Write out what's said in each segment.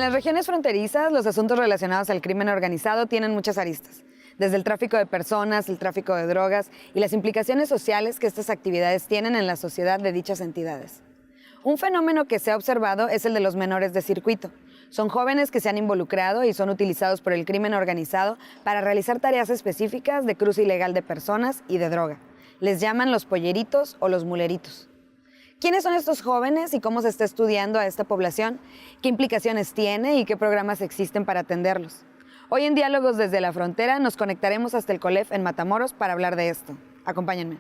En las regiones fronterizas, los asuntos relacionados al crimen organizado tienen muchas aristas, desde el tráfico de personas, el tráfico de drogas y las implicaciones sociales que estas actividades tienen en la sociedad de dichas entidades. Un fenómeno que se ha observado es el de los menores de circuito. Son jóvenes que se han involucrado y son utilizados por el crimen organizado para realizar tareas específicas de cruce ilegal de personas y de droga. Les llaman los polleritos o los muleritos. ¿Quiénes son estos jóvenes y cómo se está estudiando a esta población? ¿Qué implicaciones tiene y qué programas existen para atenderlos? Hoy en Diálogos desde la Frontera nos conectaremos hasta el COLEF en Matamoros para hablar de esto. Acompáñenme.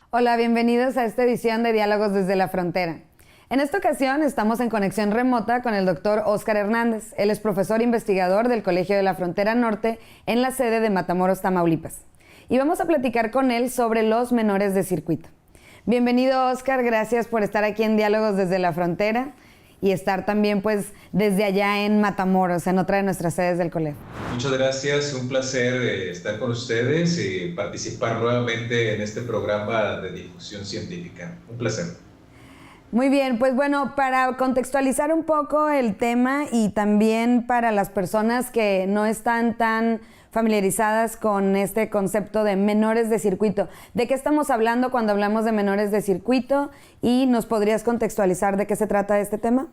Hola, bienvenidos a esta edición de Diálogos desde la Frontera. En esta ocasión estamos en conexión remota con el doctor Óscar Hernández. Él es profesor investigador del Colegio de la Frontera Norte en la sede de Matamoros, Tamaulipas. Y vamos a platicar con él sobre los menores de circuito. Bienvenido, Óscar, gracias por estar aquí en Diálogos desde la Frontera y estar también pues desde allá en Matamoros, en otra de nuestras sedes del colegio. Muchas gracias, un placer estar con ustedes y participar nuevamente en este programa de difusión científica. Un placer. Muy bien, pues bueno, para contextualizar un poco el tema y también para las personas que no están tan familiarizadas con este concepto de menores de circuito, ¿de qué estamos hablando cuando hablamos de menores de circuito? ¿Y nos podrías contextualizar de qué se trata este tema?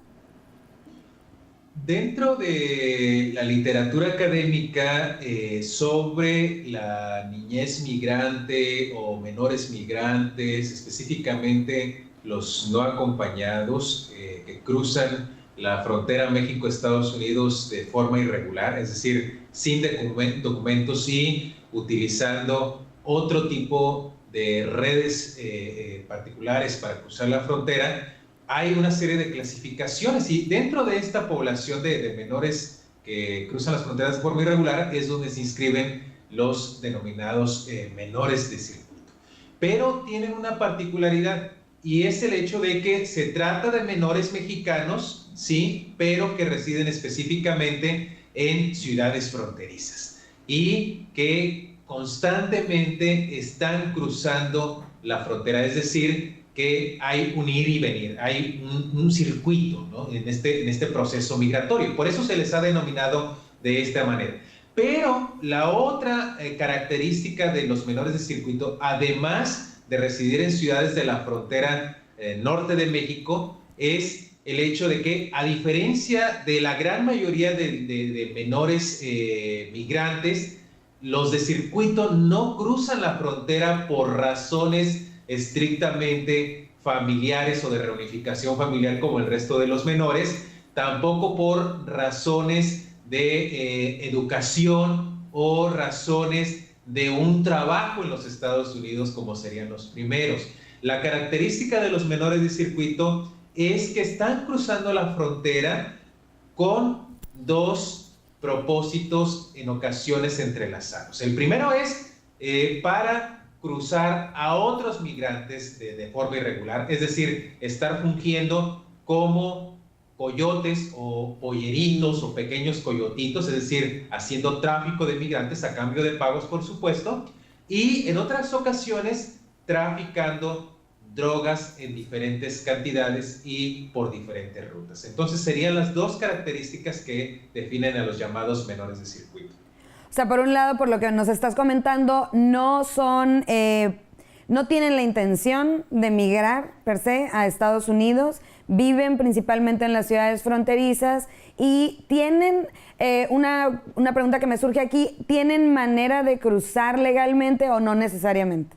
Dentro de la literatura académica sobre la niñez migrante o menores migrantes, específicamente los no acompañados que cruzan la frontera México-Estados Unidos de forma irregular, es decir, sin documentos y utilizando otro tipo de redes particulares para cruzar la frontera, hay una serie de clasificaciones y dentro de esta población de menores que cruzan las fronteras de forma irregular es donde se inscriben los denominados menores de circuito. Pero tienen una particularidad y es el hecho de que se trata de menores mexicanos, sí, pero que residen específicamente en ciudades fronterizas y que constantemente están cruzando la frontera, es decir, que hay un ir y venir, hay un circuito, ¿no? en este proceso migratorio. Por eso se les ha denominado de esta manera. Pero la otra característica de los menores de circuito, además de residir en ciudades de la frontera norte de México, es el hecho de que, a diferencia de la gran mayoría de menores migrantes, los de circuito no cruzan la frontera por razones estrictamente familiares o de reunificación familiar como el resto de los menores, tampoco por razones de educación o razones de un trabajo en los Estados Unidos como serían los primeros. La característica de los menores de circuito es que están cruzando la frontera con dos propósitos en ocasiones entrelazados. El primero es para cruzar a otros migrantes de forma irregular, es decir, estar fungiendo como coyotes o polleritos o pequeños coyotitos, es decir, haciendo tráfico de migrantes a cambio de pagos, por supuesto, y en otras ocasiones traficando drogas en diferentes cantidades y por diferentes rutas. Entonces serían las dos características que definen a los llamados menores de circuito. O sea, por un lado, por lo que nos estás comentando, no tienen la intención de migrar per se a Estados Unidos, viven principalmente en las ciudades fronterizas y tienen, una pregunta que me surge aquí, ¿tienen manera de cruzar legalmente o no necesariamente?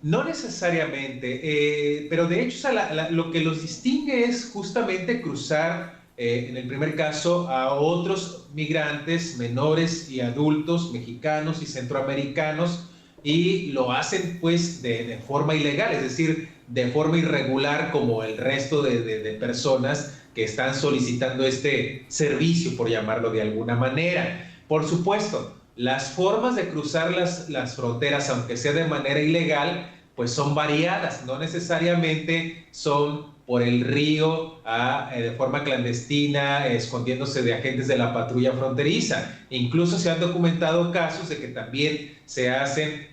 No necesariamente, pero de hecho lo que los distingue es justamente cruzar, en el primer caso, a otros migrantes menores y adultos mexicanos y centroamericanos, y lo hacen pues de forma ilegal, es decir, de forma irregular como el resto de personas que están solicitando este servicio, por llamarlo de alguna manera. Por supuesto, las formas de cruzar las fronteras, aunque sea de manera ilegal, pues son variadas, no necesariamente son por el río de forma clandestina, escondiéndose de agentes de la patrulla fronteriza. Incluso se han documentado casos de que también se hacen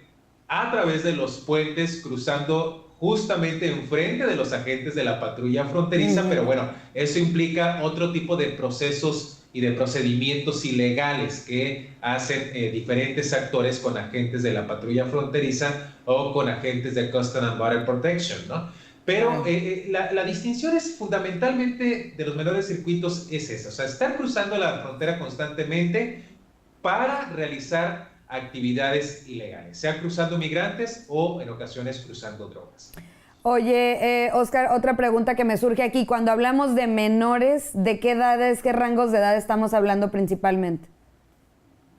a través de los puentes, cruzando justamente enfrente de los agentes de la patrulla fronteriza, pero bueno, eso implica otro tipo de procesos y de procedimientos ilegales que hacen diferentes actores con agentes de la patrulla fronteriza o con agentes de Customs and Border Protection, ¿no? Pero la distinción es fundamentalmente de los menores circuitos es esa, o sea, estar cruzando la frontera constantemente para realizar actividades ilegales, sea cruzando migrantes o en ocasiones cruzando drogas. Oye, Oscar, otra pregunta que me surge aquí. Cuando hablamos de menores, ¿de qué edades, qué rangos de edad estamos hablando principalmente?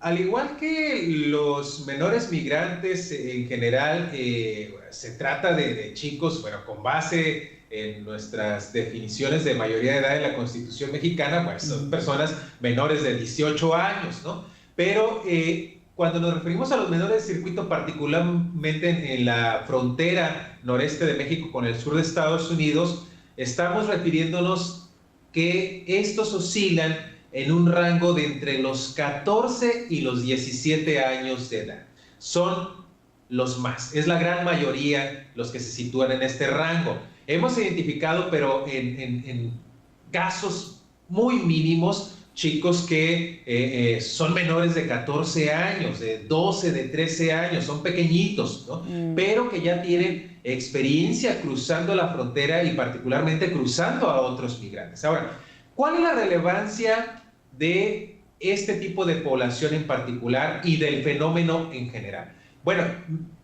Al igual que los menores migrantes en general, se trata de chicos, bueno, con base en nuestras definiciones de mayoría de edad en la Constitución mexicana, pues son personas menores de 18 años, ¿no? Pero cuando nos referimos a los menores de circuito, particularmente en la frontera noreste de México con el sur de Estados Unidos, estamos refiriéndonos que estos oscilan en un rango de entre los 14 y los 17 años de edad. Son los más, es la gran mayoría los que se sitúan en este rango. Hemos identificado, pero en casos muy mínimos, chicos que son menores de 14 años, de 12, de 13 años, son pequeñitos, ¿no? Pero que ya tienen experiencia cruzando la frontera y particularmente cruzando a otros migrantes. Ahora, ¿cuál es la relevancia de este tipo de población en particular y del fenómeno en general? Bueno,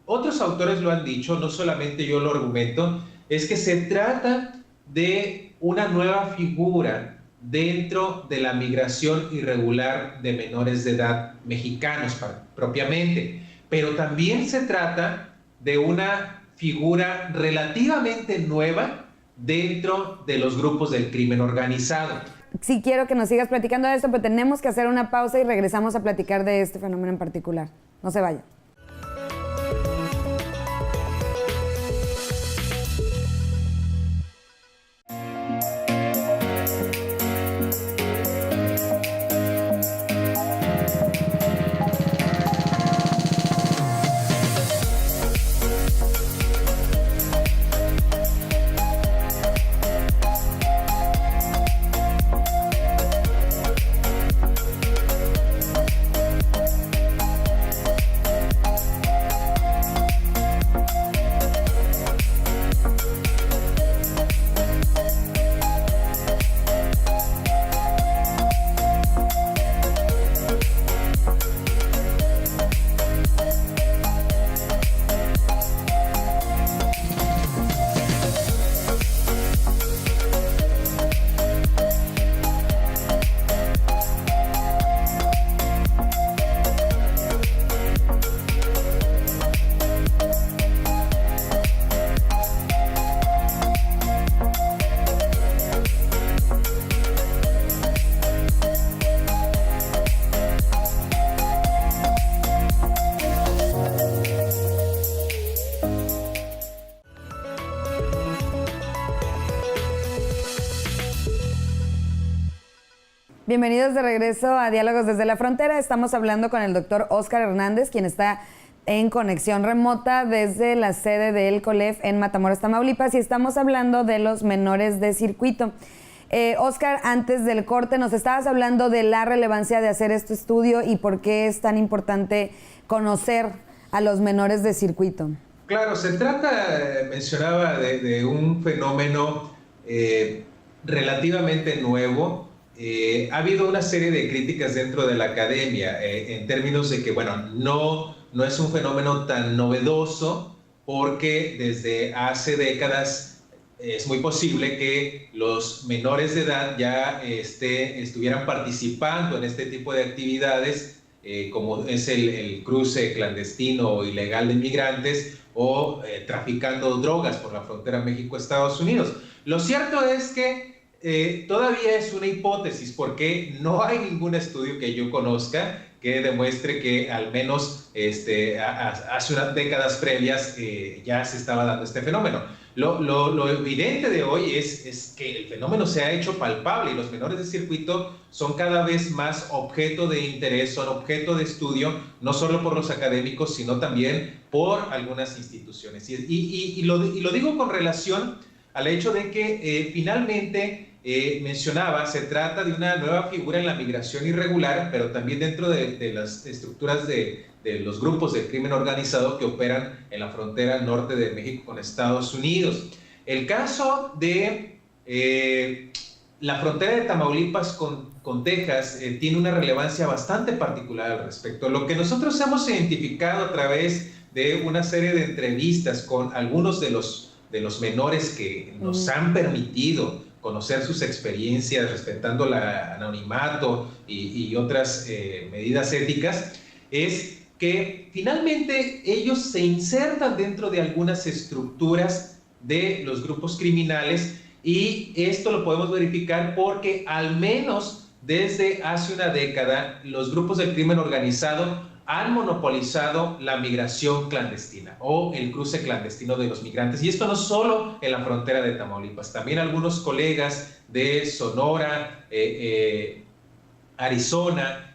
otros autores lo han dicho, no solamente yo lo argumento, es que se trata de una nueva figura dentro de la migración irregular de menores de edad mexicanos propiamente, pero también se trata de una figura relativamente nueva dentro de los grupos del crimen organizado. Sí, quiero que nos sigas platicando de esto, pero tenemos que hacer una pausa y regresamos a platicar de este fenómeno en particular. No se vayan. Bienvenidos de regreso a Diálogos desde la Frontera. Estamos hablando con el doctor Oscar Hernández, quien está en conexión remota desde la sede del COLEF en Matamoros, Tamaulipas, y estamos hablando de los menores de circuito. Oscar, antes del corte nos estabas hablando de la relevancia de hacer este estudio y por qué es tan importante conocer a los menores de circuito. Claro, se trata, mencionaba, de un fenómeno relativamente nuevo. Ha habido una serie de críticas dentro de la academia en términos de que, bueno, no es un fenómeno tan novedoso porque desde hace décadas es muy posible que los menores de edad ya estuvieran participando en este tipo de actividades como es el cruce clandestino o ilegal de migrantes o traficando drogas por la frontera México-Estados Unidos. Lo cierto es que todavía es una hipótesis porque no hay ningún estudio que yo conozca que demuestre que al menos hace unas décadas previas ya se estaba dando este fenómeno. Lo evidente de hoy es que el fenómeno se ha hecho palpable y los menores de circuito son cada vez más objeto de interés, son objeto de estudio, no solo por los académicos, sino también por algunas instituciones. Y lo digo con relación al hecho de que finalmente, mencionaba, se trata de una nueva figura en la migración irregular, pero también dentro de las estructuras de los grupos de crimen organizado que operan en la frontera norte de México con Estados Unidos. El caso de la frontera de Tamaulipas con Texas tiene una relevancia bastante particular al respecto. Lo que nosotros hemos identificado a través de una serie de entrevistas con algunos de los menores que nos han permitido conocer sus experiencias respetando el anonimato y otras medidas éticas, es que finalmente ellos se insertan dentro de algunas estructuras de los grupos criminales, y esto lo podemos verificar porque al menos desde hace una década los grupos del crimen organizado han monopolizado la migración clandestina o el cruce clandestino de los migrantes. Y esto no solo en la frontera de Tamaulipas, también algunos colegas de Sonora, Arizona,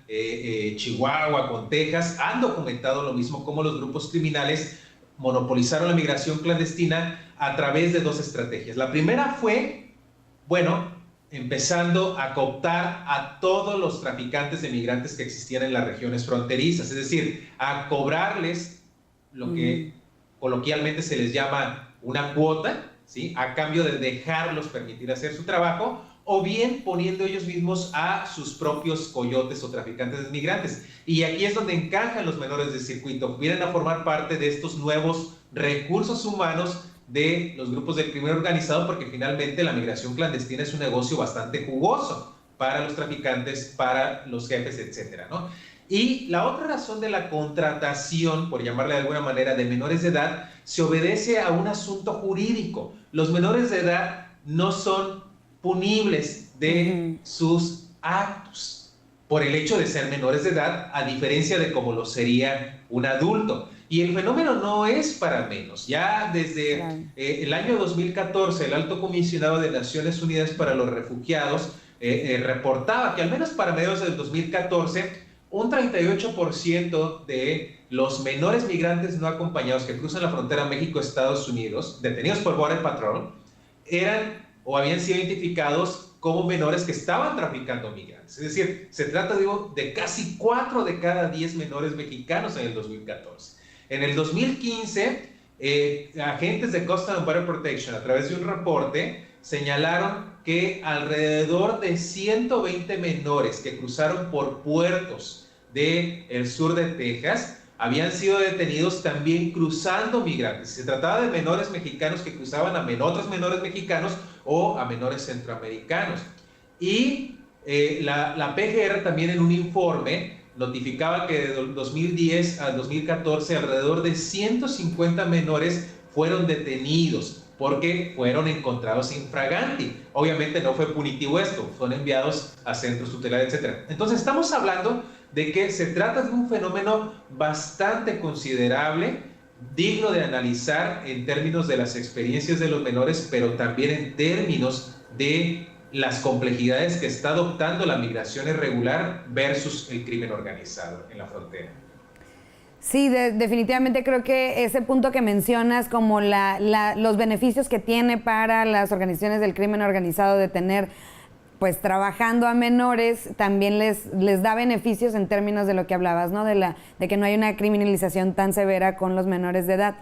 Chihuahua, con Texas, han documentado lo mismo, como los grupos criminales monopolizaron la migración clandestina a través de dos estrategias. La primera fue, empezando a cooptar a todos los traficantes de migrantes que existían en las regiones fronterizas, es decir, a cobrarles lo que coloquialmente se les llama una cuota, ¿sí?, a cambio de dejarlos permitir hacer su trabajo, o bien poniendo ellos mismos a sus propios coyotes o traficantes de migrantes. Y aquí es donde encajan los menores de circuito, vienen a formar parte de estos nuevos recursos humanos de los grupos del crimen organizado, porque finalmente la migración clandestina es un negocio bastante jugoso para los traficantes, para los jefes, etcétera, ¿no? Y la otra razón de la contratación, por llamarle de alguna manera, de menores de edad, se obedece a un asunto jurídico. Los menores de edad no son punibles de sus actos por el hecho de ser menores de edad, a diferencia de como lo sería un adulto. Y el fenómeno no es para menos. Ya desde el año 2014, el Alto Comisionado de Naciones Unidas para los Refugiados reportaba que al menos para mediados del 2014, un 38% de los menores migrantes no acompañados que cruzan la frontera México-Estados Unidos, detenidos por Border Patrol, eran o habían sido identificados como menores que estaban traficando migrantes. Es decir, se trata, de casi 4 de cada 10 menores mexicanos en el 2014. En el 2015, agentes de Coastal and Border Protection, a través de un reporte, señalaron que alrededor de 120 menores que cruzaron por puertos del sur de Texas habían sido detenidos también cruzando migrantes. Se trataba de menores mexicanos que cruzaban a otros menores mexicanos o a menores centroamericanos. Y la PGR también, en un informe, notificaba que de 2010 a 2014 alrededor de 150 menores fueron detenidos porque fueron encontrados infraganti. Obviamente no fue punitivo esto, son enviados a centros tutelares, etc. Entonces estamos hablando de que se trata de un fenómeno bastante considerable, digno de analizar en términos de las experiencias de los menores, pero también en términos de las complejidades que está adoptando la migración irregular versus el crimen organizado en la frontera. Sí, definitivamente creo que ese punto que mencionas, como los beneficios que tiene para las organizaciones del crimen organizado de tener, pues, trabajando a menores, también les da beneficios en términos de lo que hablabas, ¿no? De que no hay una criminalización tan severa con los menores de edad.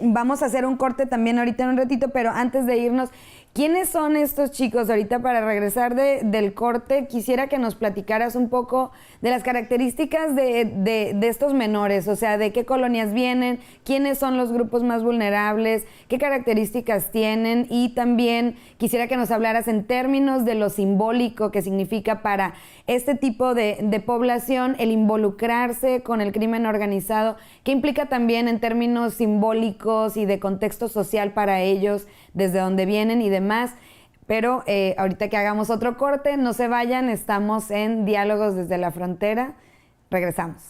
Vamos a hacer un corte también ahorita en un ratito, pero antes de irnos, ¿quiénes son estos chicos? Ahorita, para regresar del corte, quisiera que nos platicaras un poco de las características de estos menores, o sea, de qué colonias vienen, quiénes son los grupos más vulnerables, qué características tienen, y también quisiera que nos hablaras en términos de lo simbólico que significa para este tipo de población el involucrarse con el crimen organizado, qué implica también en términos simbólicos y de contexto social para ellos, desde donde vienen y demás. Pero ahorita que hagamos otro corte, no se vayan, estamos en Diálogos desde la Frontera. Regresamos.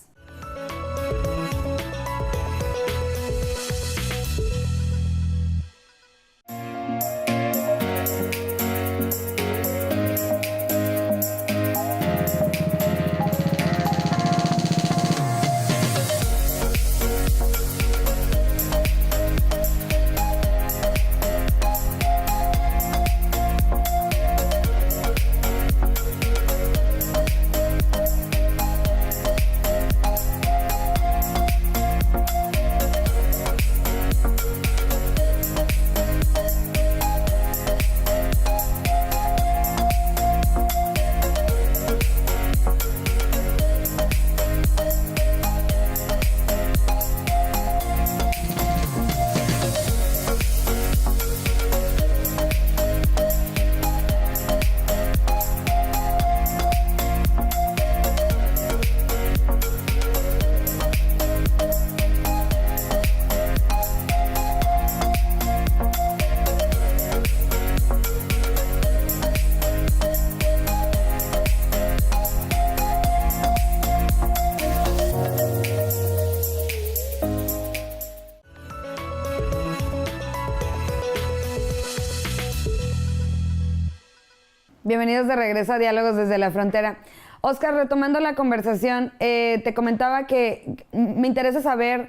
Bienvenidos de regreso a Diálogos desde la Frontera. Oscar, retomando la conversación, te comentaba que me interesa saber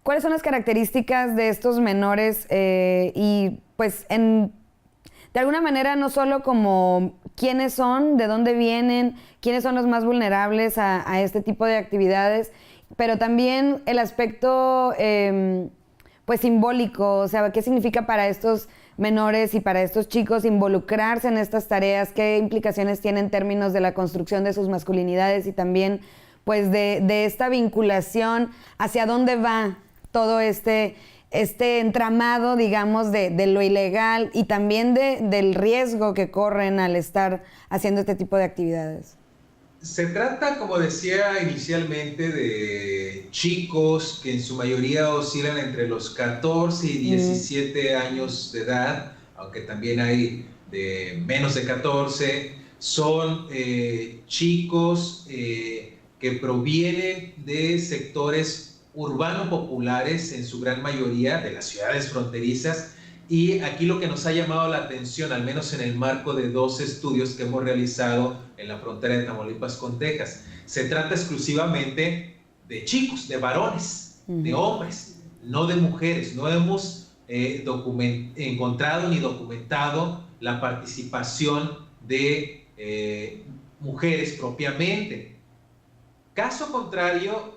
cuáles son las características de estos menores y pues de alguna manera no solo como quiénes son, de dónde vienen, quiénes son los más vulnerables a este tipo de actividades, pero también el aspecto pues simbólico, o sea, qué significa para estos menores y para estos chicos involucrarse en estas tareas, qué implicaciones tiene en términos de la construcción de sus masculinidades y también pues de esta vinculación hacia dónde va todo este entramado, digamos, de lo ilegal y también del riesgo que corren al estar haciendo este tipo de actividades. Se trata, como decía inicialmente, de chicos que en su mayoría oscilan entre los 14 y 17 años de edad, aunque también hay de menos de 14. Son chicos que provienen de sectores urbano-populares, en su gran mayoría, de las ciudades fronterizas. Y aquí lo que nos ha llamado la atención, al menos en el marco de 2 estudios que hemos realizado en la frontera de Tamaulipas con Texas, se trata exclusivamente de chicos, de varones, de hombres, no de mujeres. No hemos encontrado ni documentado la participación de mujeres propiamente. Caso contrario,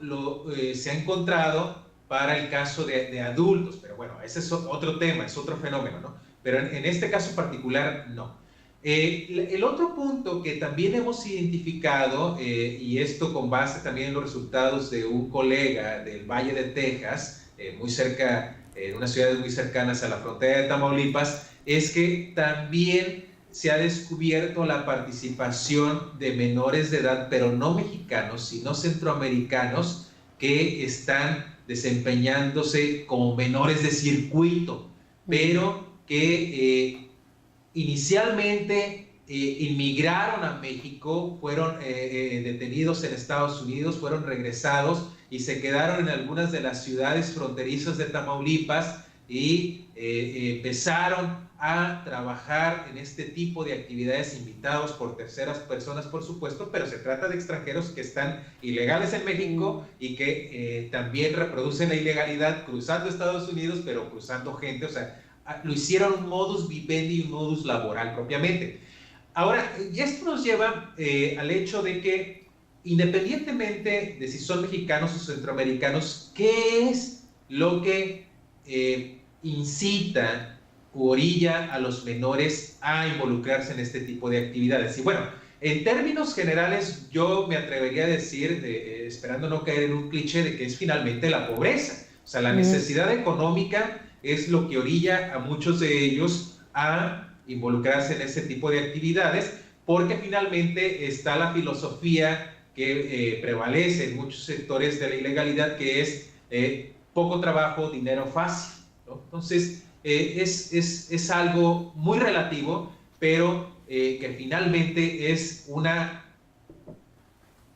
se ha encontrado para el caso de adultos, pero bueno, ese es otro tema, es otro fenómeno, ¿no? Pero en este caso particular, no. El otro punto que también hemos identificado, y esto con base también en los resultados de un colega del Valle de Texas, muy cerca, en unas ciudades muy cercanas a la frontera de Tamaulipas, es que también se ha descubierto la participación de menores de edad, pero no mexicanos, sino centroamericanos, que están desempeñándose como menores de circuito, pero que inicialmente inmigraron a México, fueron detenidos en Estados Unidos, fueron regresados y se quedaron en algunas de las ciudades fronterizas de Tamaulipas y empezaron a trabajar en este tipo de actividades invitados por terceras personas, por supuesto, pero se trata de extranjeros que están ilegales en México y que también reproducen la ilegalidad cruzando Estados Unidos, pero cruzando gente, o sea, lo hicieron un modus vivendi y un modus laboral propiamente. Ahora, y esto nos lleva al hecho de que, independientemente de si son mexicanos o centroamericanos, ¿qué es lo que incita u orilla a los menores a involucrarse en este tipo de actividades? Y bueno, en términos generales, yo me atrevería a decir, esperando no caer en un cliché, de que es finalmente la pobreza. O sea, la necesidad económica es lo que orilla a muchos de ellos a involucrarse en ese tipo de actividades, porque finalmente está la filosofía que prevalece en muchos sectores de la ilegalidad, que es poco trabajo, dinero fácil, ¿no? Entonces, es algo muy relativo, pero que finalmente es una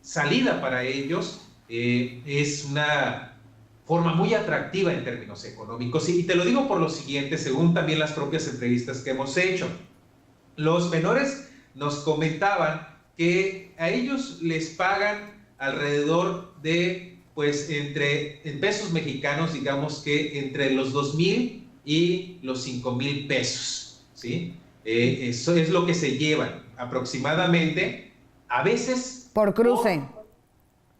salida para ellos, es una forma muy atractiva en términos económicos. Y te lo digo por lo siguiente, según también las propias entrevistas que hemos hecho. Los menores nos comentaban que a ellos les pagan alrededor de, pues, en pesos mexicanos, digamos que entre los 2,000 y los 5,000 pesos, ¿sí? Eso es lo que se llevan aproximadamente, a veces por cruce.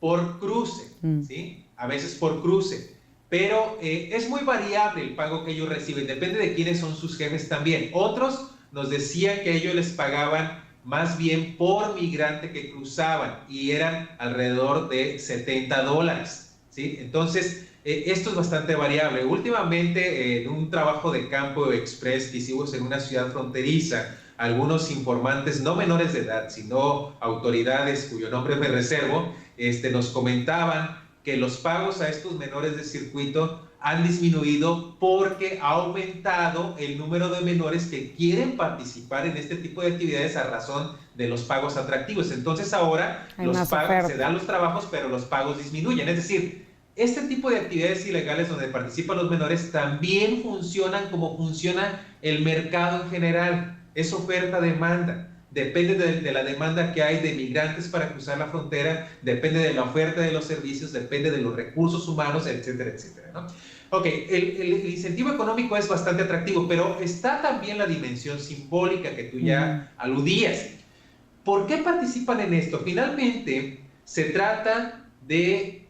Por cruce, ¿sí? A veces por cruce. Pero es muy variable el pago que ellos reciben, depende de quiénes son sus jefes también. Otros nos decían que ellos les pagaban más bien por migrante que cruzaban y eran alrededor de $70, ¿sí? Entonces, esto es bastante variable. Últimamente, en un trabajo de campo express que hicimos en una ciudad fronteriza, algunos informantes, no menores de edad, sino autoridades cuyo nombre me reservo, nos comentaban que los pagos a estos menores de circuito han disminuido porque ha aumentado el número de menores que quieren participar en este tipo de actividades a razón de los pagos atractivos. Entonces ahora se dan los trabajos, pero los pagos disminuyen. Es decir, este tipo de actividades ilegales donde participan los menores también funcionan como funciona el mercado en general. Es oferta-demanda. depende de la demanda que hay de migrantes para cruzar la frontera, depende de la oferta de los servicios, depende de los recursos humanos, etcétera, etcétera, ¿no? Ok, el incentivo económico es bastante atractivo, pero está también la dimensión simbólica que tú ya aludías. ¿Por qué participan en esto? Finalmente, se trata de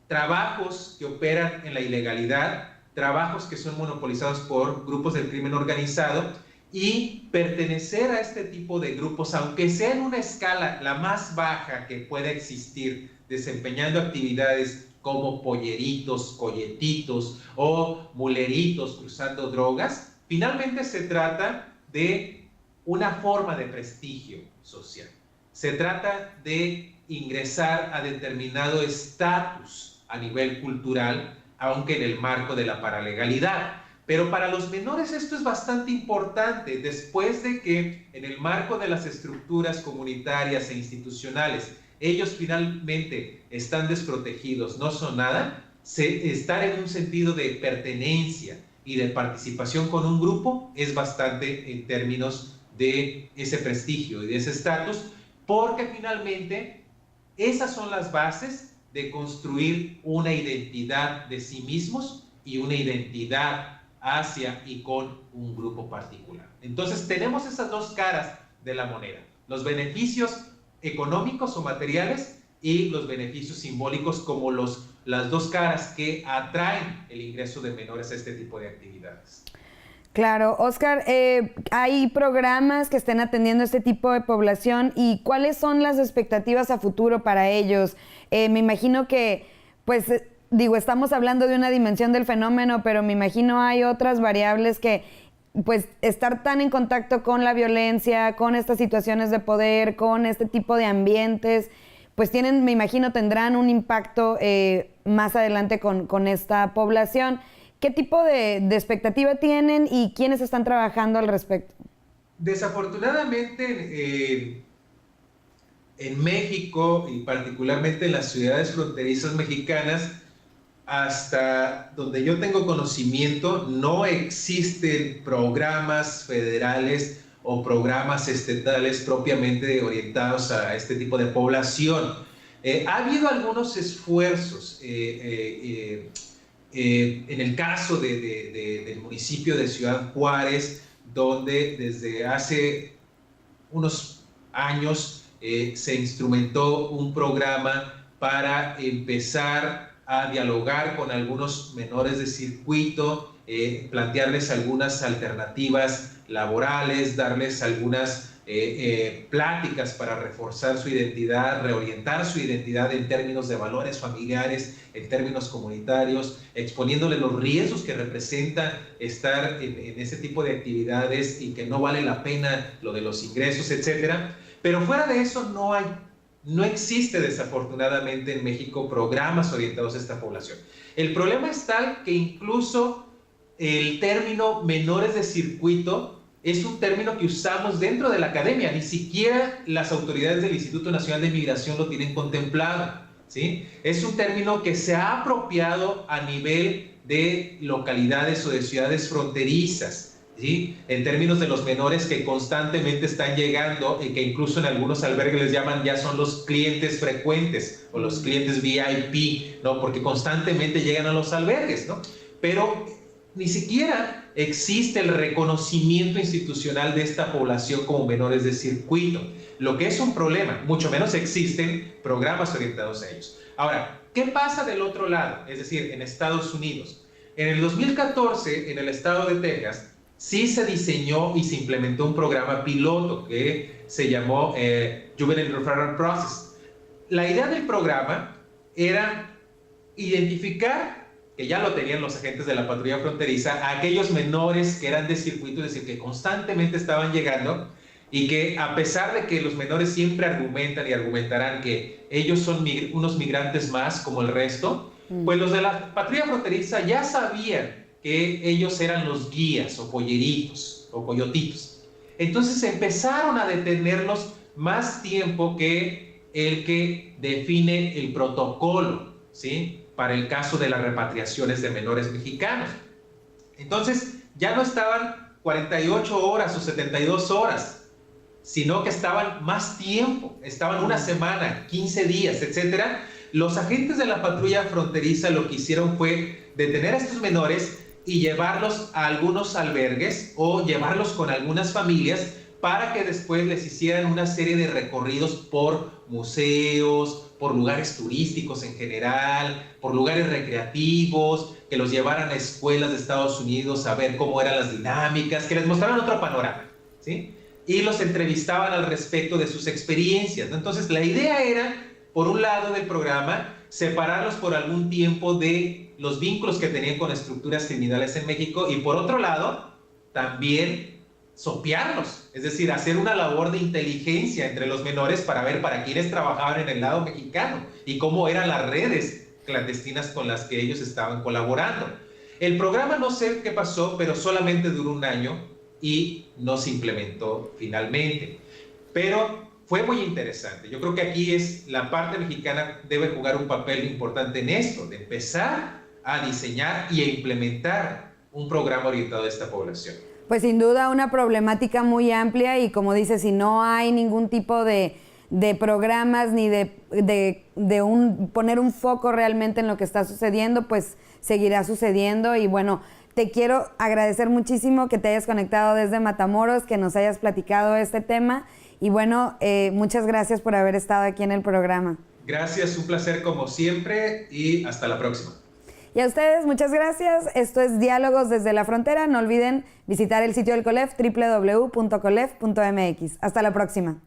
trabajos que operan en la ilegalidad, trabajos que son monopolizados por grupos del crimen organizado, y pertenecer a este tipo de grupos, aunque sea en una escala la más baja que pueda existir, desempeñando actividades como polleritos, colletitos o muleritos cruzando drogas, finalmente se trata de una forma de prestigio social. Se trata de ingresar a determinado estatus a nivel cultural, aunque en el marco de la paralegalidad. Pero para los menores esto es bastante importante. Después de que en el marco de las estructuras comunitarias e institucionales ellos finalmente están desprotegidos, no son nada, estar en un sentido de pertenencia y de participación con un grupo es bastante en términos de ese prestigio y de ese estatus, porque finalmente esas son las bases de construir una identidad de sí mismos y una identidad hacia y con un grupo particular. Entonces tenemos esas dos caras de la moneda, los beneficios económicos o materiales y los beneficios simbólicos como las dos caras que atraen el ingreso de menores a este tipo de actividades. Claro, Oscar, ¿hay programas que estén atendiendo este tipo de población y cuáles son las expectativas a futuro para ellos? Me imagino que, pues, estamos hablando de una dimensión del fenómeno, pero me imagino hay otras variables que, pues, estar tan en contacto con la violencia, con estas situaciones de poder, con este tipo de ambientes, pues me imagino tendrán un impacto más adelante con esta población. ¿Qué tipo de expectativa tienen y quiénes están trabajando al respecto? Desafortunadamente, en México y particularmente en las ciudades fronterizas mexicanas, hasta donde yo tengo conocimiento, no existen programas federales o programas estatales propiamente orientados a este tipo de población. Ha habido algunos esfuerzos en el caso del municipio de Ciudad Juárez, donde desde hace unos años se instrumentó un programa para empezar a dialogar con algunos menores de circuito, plantearles algunas alternativas laborales, darles algunas pláticas para reforzar su identidad, reorientar su identidad en términos de valores familiares, en términos comunitarios, exponiéndole los riesgos que representa estar en ese tipo de actividades y que no vale la pena lo de los ingresos, etcétera. Pero fuera de eso no existe desafortunadamente en México programas orientados a esta población. El problema es tal que incluso el término menores de circuito es un término que usamos dentro de la academia, ni siquiera las autoridades del Instituto Nacional de Migración lo tienen contemplado, ¿sí? Es un término que se ha apropiado a nivel de localidades o de ciudades fronterizas, ¿sí? En términos de los menores que constantemente están llegando y que incluso en algunos albergues les llaman, ya son los clientes frecuentes o los clientes VIP, ¿no? Porque constantemente llegan a los albergues, ¿no? Pero ni siquiera existe el reconocimiento institucional de esta población como menores de circuito, lo que es un problema. Mucho menos existen programas orientados a ellos. Ahora, ¿qué pasa del otro lado? Es decir, en Estados Unidos. En el 2014, en el estado de Texas, sí se diseñó y se implementó un programa piloto que se llamó Juvenile Referral Process. La idea del programa era identificar, que ya lo tenían los agentes de la patrulla fronteriza, a aquellos menores que eran de circuito, es decir, que constantemente estaban llegando y que a pesar de que los menores siempre argumentan y argumentarán que ellos son unos migrantes más como el resto, pues los de la patrulla fronteriza ya sabían que ellos eran los guías o polleritos o coyotitos. Entonces empezaron a detenerlos más tiempo que el que define el protocolo, ¿sí?, para el caso de las repatriaciones de menores mexicanos. Entonces ya no estaban 48 horas o 72 horas, sino que estaban más tiempo, estaban una semana, 15 días, etcétera. Los agentes de la patrulla fronteriza lo que hicieron fue detener a estos menores y llevarlos a algunos albergues o llevarlos con algunas familias para que después les hicieran una serie de recorridos por museos, por lugares turísticos en general, por lugares recreativos, que los llevaran a escuelas de Estados Unidos a ver cómo eran las dinámicas, que les mostraran otro panorama, ¿sí? Y los entrevistaban al respecto de sus experiencias, ¿no? Entonces, la idea era, por un lado del programa, separarlos por algún tiempo de los vínculos que tenían con estructuras criminales en México y, por otro lado, también sopearlos, es decir, hacer una labor de inteligencia entre los menores para ver para quiénes trabajaban en el lado mexicano y cómo eran las redes clandestinas con las que ellos estaban colaborando. El programa no sé qué pasó, pero solamente duró un año y no se implementó finalmente. Pero fue muy interesante. Yo creo que aquí la parte mexicana debe jugar un papel importante en esto, de empezar a diseñar y a implementar un programa orientado a esta población. Pues sin duda una problemática muy amplia y como dices, si no hay ningún tipo de programas ni de poner un foco realmente en lo que está sucediendo, pues seguirá sucediendo. Y bueno, te quiero agradecer muchísimo que te hayas conectado desde Matamoros, que nos hayas platicado este tema y bueno, muchas gracias por haber estado aquí en el programa. Gracias, un placer como siempre y hasta la próxima. Y a ustedes, muchas gracias. Esto es Diálogos desde la Frontera. No olviden visitar el sitio del COLEF, www.colef.mx. Hasta la próxima.